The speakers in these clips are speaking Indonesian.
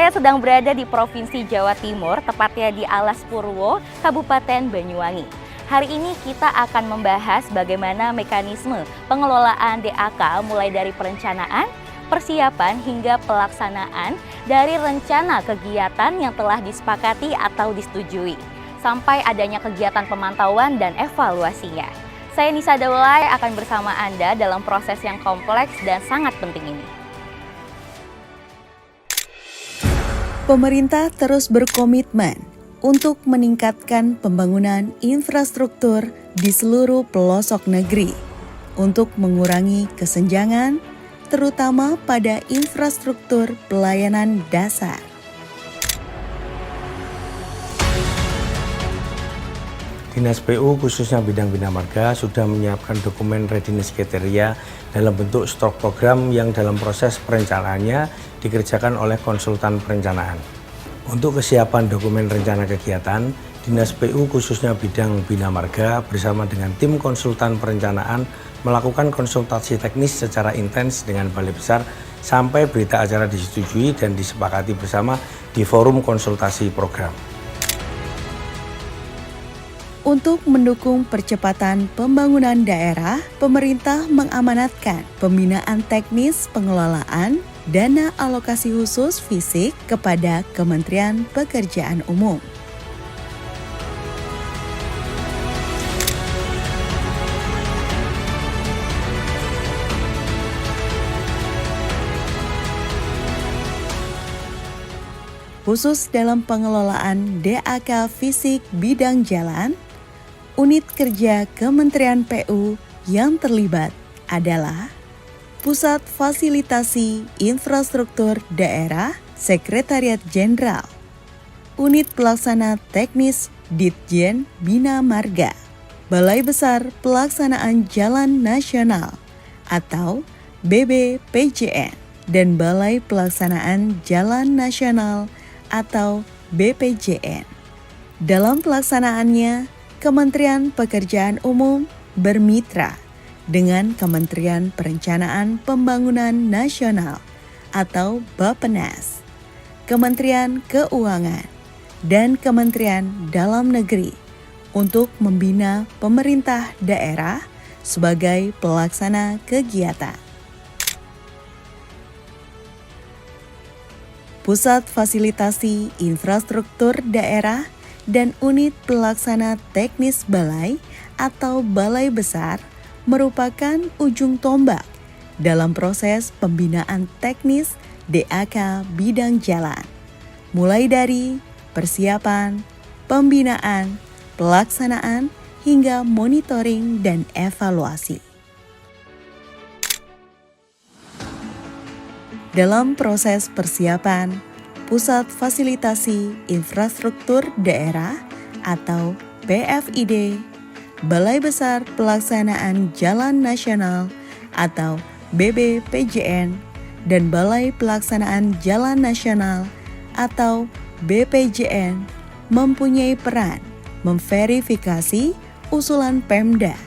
Saya sedang berada di Provinsi Jawa Timur, tepatnya di Alas Purwo, Kabupaten Banyuwangi. Hari ini kita akan membahas bagaimana mekanisme pengelolaan DAK mulai dari perencanaan, persiapan hingga pelaksanaan dari rencana kegiatan yang telah disepakati atau disetujui, sampai adanya kegiatan pemantauan dan evaluasinya. Saya Nisa Daulay akan bersama Anda dalam proses yang kompleks dan sangat penting ini. Pemerintah terus berkomitmen untuk meningkatkan pembangunan infrastruktur di seluruh pelosok negeri untuk mengurangi kesenjangan, terutama pada infrastruktur pelayanan dasar. Dinas PU khususnya bidang Bina Marga sudah menyiapkan dokumen readiness kriteria dalam bentuk stok program yang dalam proses perencanaannya dikerjakan oleh konsultan perencanaan. Untuk kesiapan dokumen rencana kegiatan, Dinas PU khususnya bidang Bina Marga bersama dengan tim konsultan perencanaan melakukan konsultasi teknis secara intens dengan Balai Besar sampai berita acara disetujui dan disepakati bersama di forum konsultasi program. Untuk mendukung percepatan pembangunan daerah, pemerintah mengamanatkan pembinaan teknis pengelolaan dana alokasi khusus fisik kepada Kementerian Pekerjaan Umum. Khusus dalam pengelolaan DAK fisik bidang jalan, unit kerja Kementerian PU yang terlibat adalah Pusat Fasilitasi Infrastruktur Daerah Sekretariat Jenderal, Unit Pelaksana Teknis Ditjen Bina Marga, Balai Besar Pelaksanaan Jalan Nasional atau BBPJN, dan Balai Pelaksanaan Jalan Nasional atau BPJN. Dalam pelaksanaannya, Kementerian Pekerjaan Umum bermitra dengan Kementerian Perencanaan Pembangunan Nasional atau Bappenas, Kementerian Keuangan, dan Kementerian Dalam Negeri untuk membina pemerintah daerah sebagai pelaksana kegiatan. Pusat Fasilitasi Infrastruktur Daerah dan Unit Pelaksana Teknis Balai atau Balai Besar merupakan ujung tombak dalam proses pembinaan teknis DAK bidang jalan, mulai dari persiapan, pembinaan, pelaksanaan, hingga monitoring dan evaluasi. Dalam proses persiapan, Pusat Fasilitasi Infrastruktur Daerah atau PFID, Balai Besar Pelaksanaan Jalan Nasional atau BBPJN, dan Balai Pelaksanaan Jalan Nasional atau BPJN mempunyai peran memverifikasi usulan Pemda,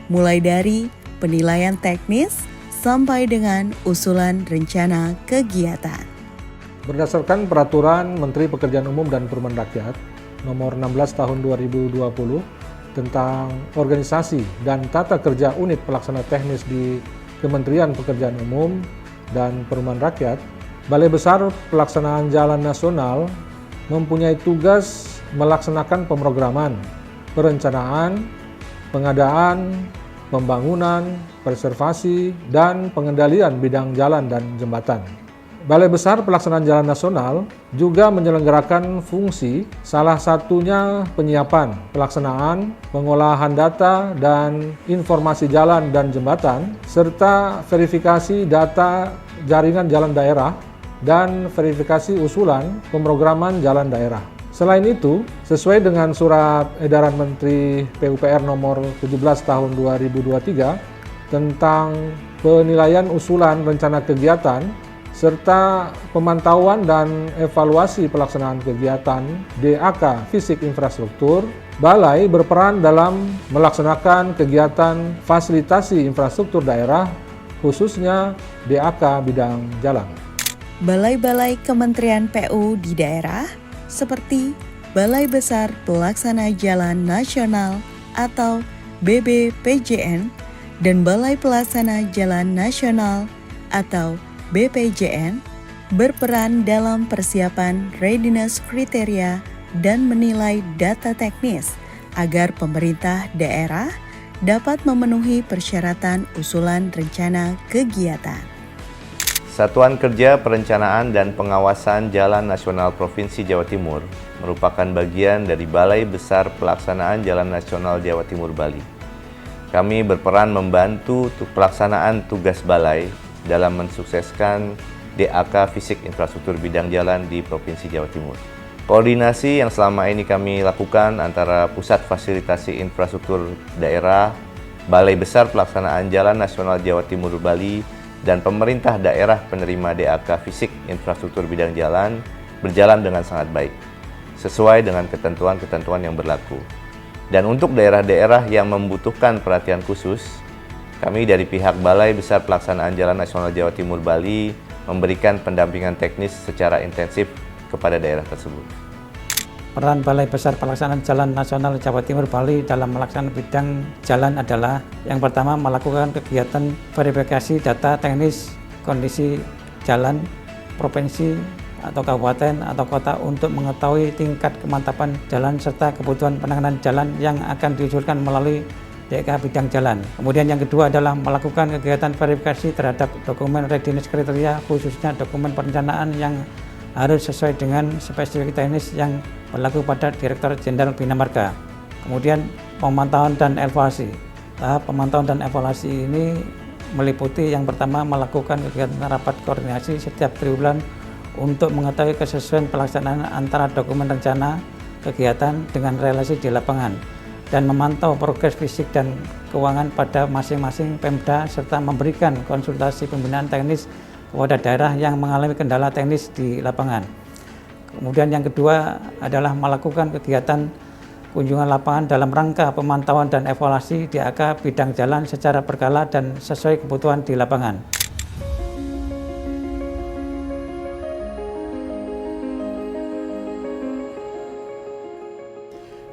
mulai dari penilaian teknis sampai dengan usulan rencana kegiatan. Berdasarkan Peraturan Menteri Pekerjaan Umum dan Perumahan Rakyat Nomor 16 Tahun 2020 tentang organisasi dan tata kerja unit pelaksana teknis di Kementerian Pekerjaan Umum dan Perumahan Rakyat, Balai Besar Pelaksanaan Jalan Nasional mempunyai tugas melaksanakan pemrograman, perencanaan, pengadaan, pembangunan, preservasi, dan pengendalian bidang jalan dan jembatan. Balai Besar Pelaksanaan Jalan Nasional juga menyelenggarakan fungsi salah satunya penyiapan, pelaksanaan, pengolahan data dan informasi jalan dan jembatan, serta verifikasi data jaringan jalan daerah dan verifikasi usulan pemrograman jalan daerah. Selain itu, sesuai dengan Surat Edaran Menteri PUPR Nomor 17 Tahun 2023 tentang penilaian usulan rencana kegiatan serta pemantauan dan evaluasi pelaksanaan kegiatan DAK fisik infrastruktur, Balai berperan dalam melaksanakan kegiatan fasilitasi infrastruktur daerah, khususnya DAK bidang jalan. balai-balai Kementerian PU di daerah seperti Balai Besar Pelaksana Jalan Nasional atau BBPJN dan Balai Pelaksana Jalan Nasional atau BPJN berperan dalam persiapan readiness kriteria dan menilai data teknis agar pemerintah daerah dapat memenuhi persyaratan usulan rencana kegiatan. Satuan Kerja Perencanaan dan Pengawasan Jalan Nasional Provinsi Jawa Timur merupakan bagian dari Balai Besar Pelaksanaan Jalan Nasional Jawa Timur Bali. Kami berperan membantu pelaksanaan tugas balai dalam mensukseskan DAK Fisik Infrastruktur Bidang Jalan di Provinsi Jawa Timur. Koordinasi yang selama ini kami lakukan antara Pusat Fasilitasi Infrastruktur Daerah, Balai Besar Pelaksanaan Jalan Nasional Jawa Timur Bali, dan pemerintah daerah penerima DAK Fisik Infrastruktur Bidang Jalan berjalan dengan sangat baik, sesuai dengan ketentuan-ketentuan yang berlaku. Dan untuk daerah-daerah yang membutuhkan perhatian khusus, kami dari pihak Balai Besar Pelaksanaan Jalan Nasional Jawa Timur Bali memberikan pendampingan teknis secara intensif kepada daerah tersebut. Peran Balai Besar Pelaksanaan Jalan Nasional Jawa Timur Bali dalam melaksanakan bidang jalan adalah yang pertama melakukan kegiatan verifikasi data teknis kondisi jalan provinsi atau kabupaten atau kota untuk mengetahui tingkat kemantapan jalan serta kebutuhan penanganan jalan yang akan diusulkan melalui DK bidang jalan. Kemudian yang kedua adalah melakukan kegiatan verifikasi terhadap dokumen readiness kriteria, khususnya dokumen perencanaan yang harus sesuai dengan spesifik teknis yang berlaku pada Direktur Jenderal Bina Marga. Kemudian pemantauan dan evaluasi. Tahap pemantauan dan evaluasi ini meliputi yang pertama melakukan kegiatan rapat koordinasi setiap triwulan untuk mengetahui kesesuaian pelaksanaan antara dokumen rencana kegiatan dengan realisasi di lapangan dan memantau progres fisik dan keuangan pada masing-masing Pemda serta memberikan konsultasi pembinaan teknis kepada daerah yang mengalami kendala teknis di lapangan. Kemudian yang kedua adalah melakukan kegiatan kunjungan lapangan dalam rangka pemantauan dan evaluasi DAK bidang jalan secara berkala dan sesuai kebutuhan di lapangan.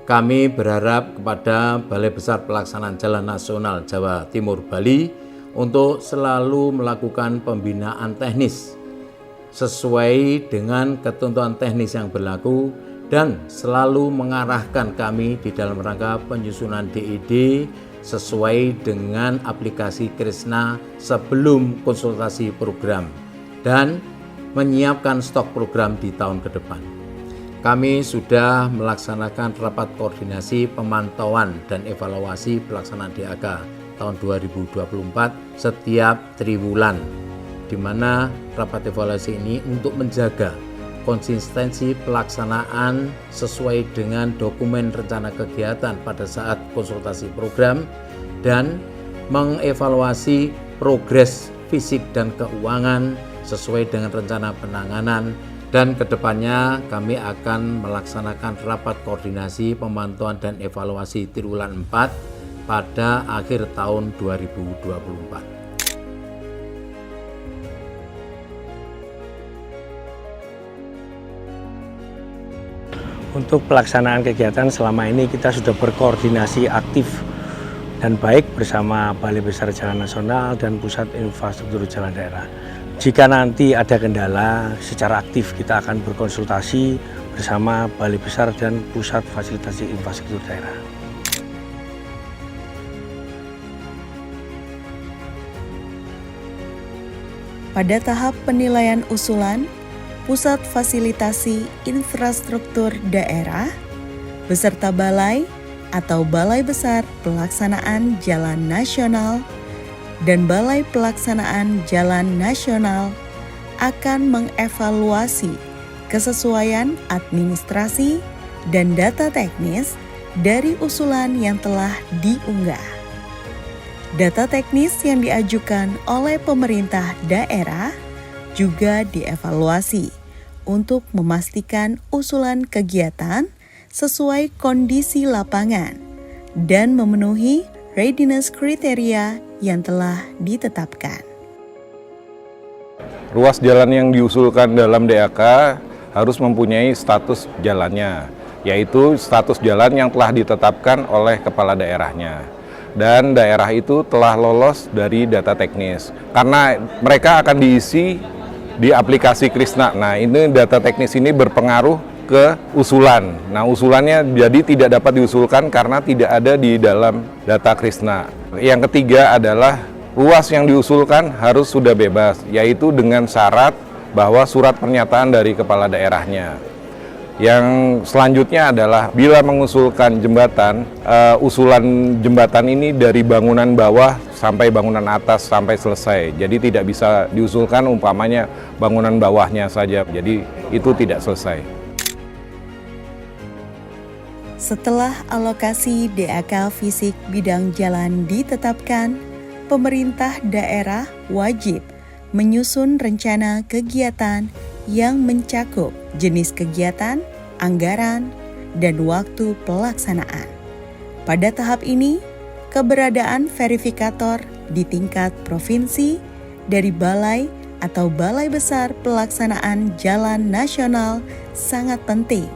Kami berharap kepada Balai Besar Pelaksanaan Jalan Nasional Jawa Timur Bali untuk selalu melakukan pembinaan teknis sesuai dengan ketentuan teknis yang berlaku dan selalu mengarahkan kami di dalam rangka penyusunan DID sesuai dengan aplikasi Krisna sebelum konsultasi program dan menyiapkan stok program di tahun ke depan. Kami sudah melaksanakan rapat koordinasi pemantauan dan evaluasi pelaksanaan DAK tahun 2024 setiap triwulan, di mana rapat evaluasi ini untuk menjaga konsistensi pelaksanaan sesuai dengan dokumen rencana kegiatan pada saat konsultasi program dan mengevaluasi progres fisik dan keuangan sesuai dengan rencana penanganan. Dan kedepannya kami akan melaksanakan rapat koordinasi pemantauan dan evaluasi triwulan 4 pada akhir tahun 2024. Untuk pelaksanaan kegiatan selama ini kita sudah berkoordinasi aktif dan baik bersama Balai Besar Jalan Nasional dan Pusat Infrastruktur Jalan Daerah. Jika nanti ada kendala, secara aktif kita akan berkonsultasi bersama Balai Besar dan Pusat Fasilitasi Infrastruktur Daerah. Pada tahap penilaian usulan, Pusat Fasilitasi Infrastruktur Daerah beserta Balai atau Balai Besar Pelaksanaan Jalan Nasional dan Balai Pelaksanaan Jalan Nasional akan mengevaluasi kesesuaian administrasi dan data teknis dari usulan yang telah diunggah. Data teknis yang diajukan oleh pemerintah daerah juga dievaluasi untuk memastikan usulan kegiatan sesuai kondisi lapangan dan memenuhi readiness kriteria yang telah ditetapkan. ruas jalan yang diusulkan dalam DAK harus mempunyai status jalannya, yaitu status jalan yang telah ditetapkan oleh kepala daerahnya. Dan daerah itu telah lolos dari data teknis. Karena mereka akan diisi di aplikasi Krisna. Nah, ini data teknis ini berpengaruh ke usulan. Nah, usulannya jadi tidak dapat diusulkan karena tidak ada di dalam data Krisna. Yang ketiga adalah ruas yang diusulkan harus sudah bebas, yaitu dengan syarat bahwa surat pernyataan dari kepala daerahnya. Yang selanjutnya adalah bila mengusulkan jembatan, usulan jembatan ini dari bangunan bawah sampai bangunan atas sampai selesai. Jadi tidak bisa diusulkan umpamanya bangunan bawahnya saja, jadi itu tidak selesai. Setelah alokasi DAK fisik bidang jalan ditetapkan, pemerintah daerah wajib menyusun rencana kegiatan yang mencakup jenis kegiatan, anggaran, dan waktu pelaksanaan. Pada tahap ini, keberadaan verifikator di tingkat provinsi dari balai atau Balai Besar Pelaksanaan Jalan Nasional sangat penting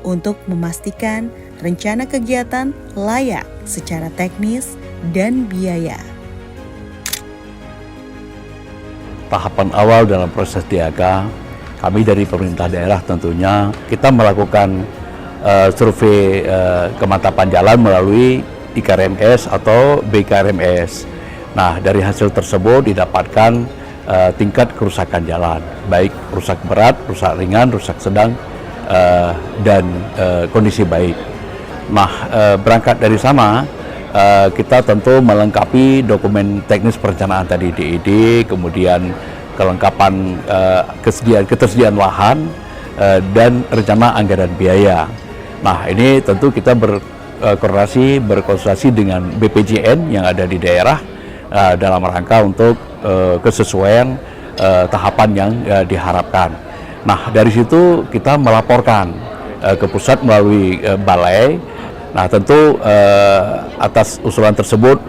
untuk memastikan rencana kegiatan layak secara teknis dan biaya. Tahapan awal dalam proses DAK, kami dari pemerintah daerah tentunya kita melakukan survei kemantapan jalan melalui IKRMS atau BKRMS. Nah, dari hasil tersebut didapatkan tingkat kerusakan jalan, baik rusak berat, rusak ringan, rusak sedang, dan kondisi baik. Nah, berangkat dari sana, kita tentu melengkapi dokumen teknis perencanaan tadi, DED, kemudian kelengkapan ketersediaan lahan dan rencana anggaran biaya. Nah, ini tentu kita berkonsultasi dengan BPJN yang ada di daerah dalam rangka untuk kesesuaian tahapan yang diharapkan. Nah, dari situ kita melaporkan ke pusat melalui balai. Nah, tentu atas usulan tersebut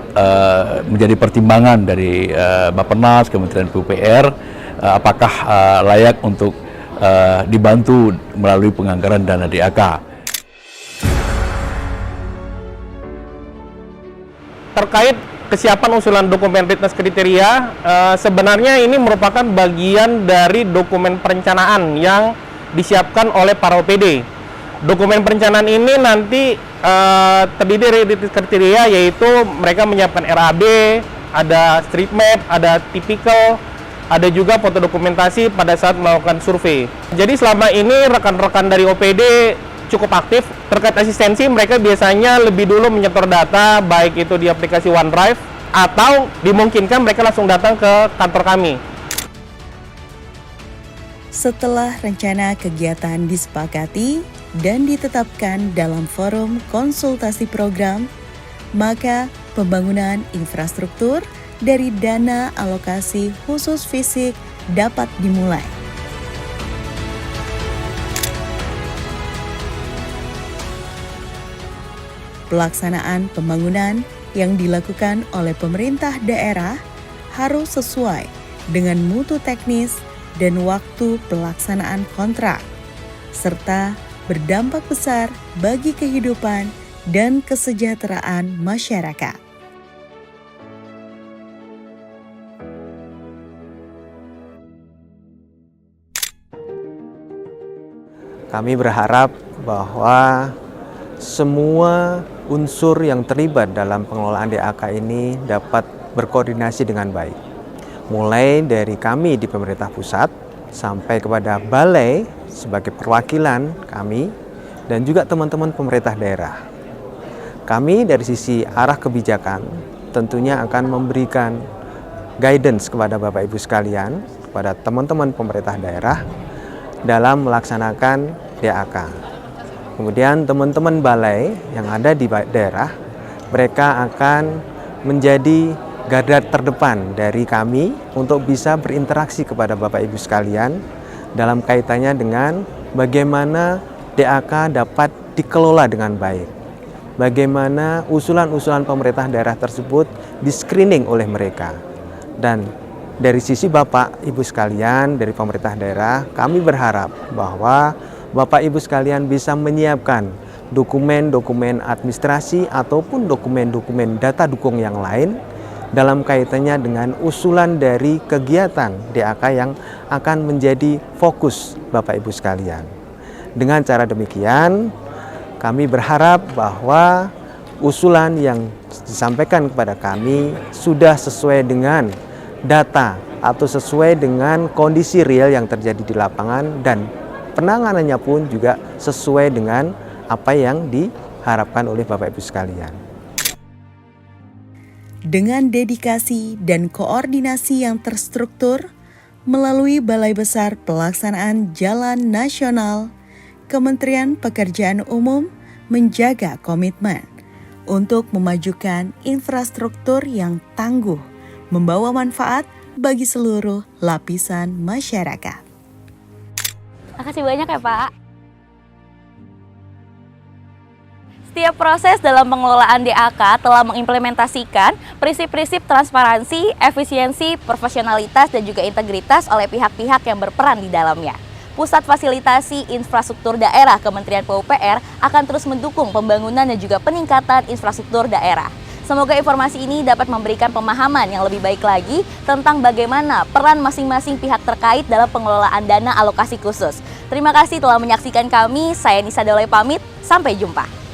menjadi pertimbangan dari Bappenas, Kementerian PUPR, apakah layak untuk dibantu melalui penganggaran dana DAK. Terkait kesiapan usulan dokumen readiness kriteria, sebenarnya ini merupakan bagian dari dokumen perencanaan yang disiapkan oleh para OPD. Dokumen perencanaan ini nanti terdiri dari readiness kriteria, yaitu mereka menyiapkan RAB, ada street map, ada typical, ada juga foto dokumentasi pada saat melakukan survei. Jadi selama ini rekan-rekan dari OPD cukup aktif. Terkait asistensi, mereka biasanya lebih dulu menyetor data, baik itu di aplikasi OneDrive, atau dimungkinkan mereka langsung datang ke kantor kami. Setelah rencana kegiatan disepakati dan ditetapkan dalam forum konsultasi program, maka pembangunan infrastruktur dari dana alokasi khusus fisik dapat dimulai. Pelaksanaan pembangunan yang dilakukan oleh pemerintah daerah harus sesuai dengan mutu teknis dan waktu pelaksanaan kontrak, serta berdampak besar bagi kehidupan dan kesejahteraan masyarakat. Kami berharap bahwa semua unsur yang terlibat dalam pengelolaan DAK ini dapat berkoordinasi dengan baik. Mulai dari kami di pemerintah pusat sampai kepada balai sebagai perwakilan kami dan juga teman-teman pemerintah daerah. Kami dari sisi arah kebijakan tentunya akan memberikan guidance kepada Bapak Ibu sekalian, kepada teman-teman pemerintah daerah dalam melaksanakan DAK. Kemudian teman-teman balai yang ada di daerah, mereka akan menjadi garda terdepan dari kami untuk bisa berinteraksi kepada Bapak Ibu sekalian dalam kaitannya dengan bagaimana DAK dapat dikelola dengan baik. Bagaimana usulan-usulan pemerintah daerah tersebut di-screening oleh mereka. Dan dari sisi Bapak Ibu sekalian dari pemerintah daerah, kami berharap bahwa Bapak Ibu sekalian bisa menyiapkan dokumen-dokumen administrasi ataupun dokumen-dokumen data dukung yang lain dalam kaitannya dengan usulan dari kegiatan DAK yang akan menjadi fokus Bapak Ibu sekalian. Dengan cara demikian, kami berharap bahwa usulan yang disampaikan kepada kami sudah sesuai dengan data atau sesuai dengan kondisi real yang terjadi di lapangan dan penanganannya pun juga sesuai dengan apa yang diharapkan oleh Bapak Ibu sekalian. Dengan dedikasi dan koordinasi yang terstruktur melalui Balai Besar Pelaksanaan Jalan Nasional, Kementerian Pekerjaan Umum menjaga komitmen untuk memajukan infrastruktur yang tangguh, membawa manfaat bagi seluruh lapisan masyarakat. Makasih banyak ya Pak. Setiap proses dalam pengelolaan DAK telah mengimplementasikan prinsip-prinsip transparansi, efisiensi, profesionalitas, dan juga integritas oleh pihak-pihak yang berperan di dalamnya. Pusat Fasilitasi Infrastruktur Daerah Kementerian PUPR akan terus mendukung pembangunan dan juga peningkatan infrastruktur daerah. Semoga informasi ini dapat memberikan pemahaman yang lebih baik lagi tentang bagaimana peran masing-masing pihak terkait dalam pengelolaan dana alokasi khusus. Terima kasih telah menyaksikan kami, saya Nisa Daulay pamit, sampai jumpa.